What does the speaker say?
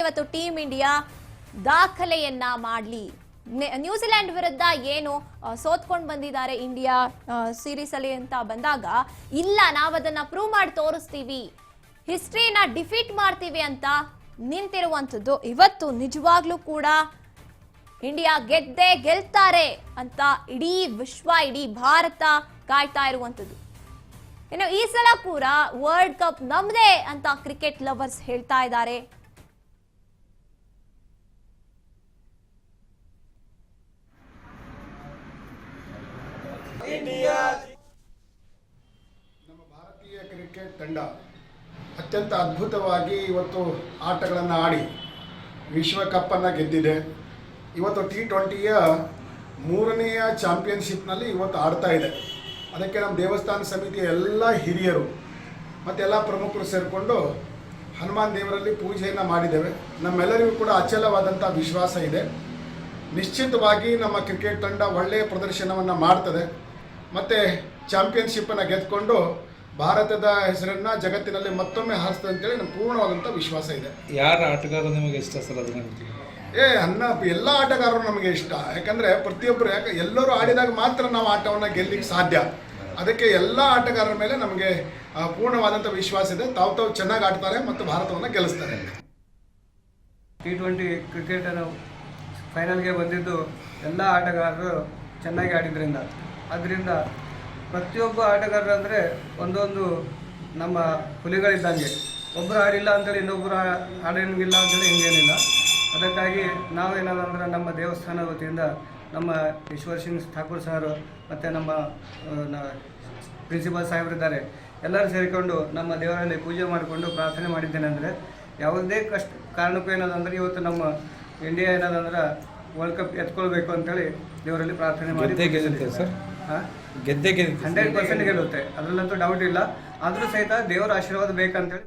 ಇವತ್ತು team India ದಾಖಲೆಯನ್ನ ಮಾಡಲಿ. New Zealand ವಿರುದ್ಧ ಏನು ಸೋತ್ಕೊಂಡು ಬಂದಿದ್ದಾರೆ ಇಂಡಿಯಾ ಸೀರೀಸ್ ಅಲ್ಲಿ ಅಂತ ಬಂದಾಗ, ಇಲ್ಲ ನಾವು ಅದನ್ನ ಪ್ರೂವ್ ಮಾಡಿ ತೋರಿಸ್ತೀವಿ, ಹಿಸ್ಟ್ರಿನ ಡಿಫೀಟ್ ಮಾಡ್ತೀವಿ ಅಂತ ನಿಂತಿರುವಂಥದ್ದು. ಇವತ್ತು ನಿಜವಾಗ್ಲೂ ಕೂಡ ಇಂಡಿಯಾ ಗೆಲ್ತಾರೆ ಅಂತ ಇಡೀ ವಿಶ್ವ, ಇಡೀ ಭಾರತ ಕಾಯ್ತಾ ಇರುವಂಥದ್ದು. ಇನ್ನು ಈ ಸಲ ಕೂಡ ವರ್ಲ್ಡ್ ಕಪ್ ನಮ್ದೇ ಅಂತ ಕ್ರಿಕೆಟ್ ಲವರ್ಸ್ ಹೇಳ್ತಾ ಇದ್ದಾರೆ. ನಮ್ಮ ಭಾರತೀಯ ಕ್ರಿಕೆಟ್ ತಂಡ ಅತ್ಯಂತ ಅದ್ಭುತವಾಗಿ ಇವತ್ತು ಆಟಗಳನ್ನು ಆಡಿ ವಿಶ್ವಕಪ್ ಅನ್ನು ಗೆದ್ದಿದೆ. ಇವತ್ತು T20ಯ 3ನೆಯ ಚಾಂಪಿಯನ್ಶಿಪ್ನಲ್ಲಿ ಇವತ್ತು ಆಡ್ತಾ ಇದೆ. ಅದಕ್ಕೆ ನಮ್ಮ ದೇವಸ್ಥಾನ ಸಮಿತಿಯ ಎಲ್ಲ ಹಿರಿಯರು ಮತ್ತು ಎಲ್ಲ ಪ್ರಮುಖರು ಸೇರಿಕೊಂಡು ಹನುಮಾನ್ ದೇವರಲ್ಲಿ ಪೂಜೆಯನ್ನು ಮಾಡಿದ್ದೇವೆ. ನಮ್ಮೆಲ್ಲರಿಗೂ ಕೂಡ ಅಚಲವಾದಂಥ ವಿಶ್ವಾಸ ಇದೆ. ನಿಶ್ಚಿತವಾಗಿ ನಮ್ಮ ಕ್ರಿಕೆಟ್ ತಂಡ ಒಳ್ಳೆಯ ಪ್ರದರ್ಶನವನ್ನು ಮಾಡ್ತದೆ ಮತ್ತು ಚಾಂಪಿಯನ್ಶಿಪ್ಪನ್ನು ಗೆದ್ದುಕೊಂಡು ಭಾರತದ ಹೆಸರನ್ನು ಜಗತ್ತಿನಲ್ಲಿ ಮತ್ತೊಮ್ಮೆ ಹಾರಿಸ್ತದೆ ಅಂತೇಳಿ ನಮ್ಮ ಪೂರ್ಣವಾದಂಥ ವಿಶ್ವಾಸ ಇದೆ. ಯಾರ ಆಟಗಾರರು ನಿಮಗೆ ಇಷ್ಟ ಸರ್? ಅದನ್ನ ಎಲ್ಲ ಆಟಗಾರರು ನಮಗೆ ಇಷ್ಟ. ಯಾಕಂದರೆ ಪ್ರತಿಯೊಬ್ಬರು ಎಲ್ಲರೂ ಆಡಿದಾಗ ಮಾತ್ರ ನಾವು ಆಟವನ್ನು ಗೆಲ್ಲಲಿಕ್ಕೆ ಸಾಧ್ಯ. ಅದಕ್ಕೆ ಎಲ್ಲ ಆಟಗಾರರ ಮೇಲೆ ನಮಗೆ ಪೂರ್ಣವಾದಂಥ ವಿಶ್ವಾಸ ಇದೆ. ತಾವು ಚೆನ್ನಾಗಿ ಆಡ್ತಾರೆ ಮತ್ತು ಭಾರತವನ್ನು ಗೆಲ್ಲಿಸ್ತಾರೆ. T20 ಕ್ರಿಕೆಟನ್ನು ಫೈನಲ್ಗೆ ಬಂದಿದ್ದು ಎಲ್ಲ ಆಟಗಾರರು ಚೆನ್ನಾಗಿ ಆಡಿದ್ರಿಂದ. ಅದರಿಂದ ಪ್ರತಿಯೊಬ್ಬ ಆಟಗಾರರು ಅಂದರೆ ಒಂದೊಂದು ನಮ್ಮ ಹುಲಿಗಳಿದ್ದಂಗೆ, ಒಬ್ಬರು ಆಡಿಲ್ಲ ಅಂತೇಳಿ ಇನ್ನೊಬ್ಬರು ಆಡೋಂಗಿಲ್ಲ ಅಂತೇಳಿ ಹಿಂಗೇನಿಲ್ಲ. ಅದಕ್ಕಾಗಿ ನಾವೇನಾದಂದ್ರೆ ನಮ್ಮ ದೇವಸ್ಥಾನ ವತಿಯಿಂದ ನಮ್ಮ ಈಶ್ವರ್ ಸಿಂಗ್ ಠಾಕೂರ್ ಸಾರು ಮತ್ತು ನಮ್ಮ ಪ್ರಿನ್ಸಿಪಾಲ್ ಸಾಹೇಬರಿದ್ದಾರೆ, ಎಲ್ಲರೂ ಸೇರಿಕೊಂಡು ನಮ್ಮ ದೇವರಲ್ಲಿ ಪೂಜೆ ಮಾಡಿಕೊಂಡು ಪ್ರಾರ್ಥನೆ ಮಾಡಿದ್ದೇನೆ. ಅಂದರೆ ಯಾವುದೇ ಕಾರಣಕ್ಕೂ ಏನದಂದ್ರೆ ಇವತ್ತು ನಮ್ಮ ಇಂಡಿಯಾ ಏನದಂದ್ರೆ ವರ್ಲ್ಡ್ ಕಪ್ ಎತ್ಕೊಳ್ಬೇಕು ಅಂತೇಳಿ ದೇವರಲ್ಲಿ ಪ್ರಾರ್ಥನೆ ಮಾಡಿ ಸರ್. ಹಾಂ, 100% ಗೆಲ್ಲುತ್ತೆ, ಅದರಲ್ಲಂತೂ ಡೌಟ್ ಇಲ್ಲ. ಆದರೂ ಸಹಿತ ದೇವರ ಆಶೀರ್ವಾದ ಬೇಕಂತೇಳಿ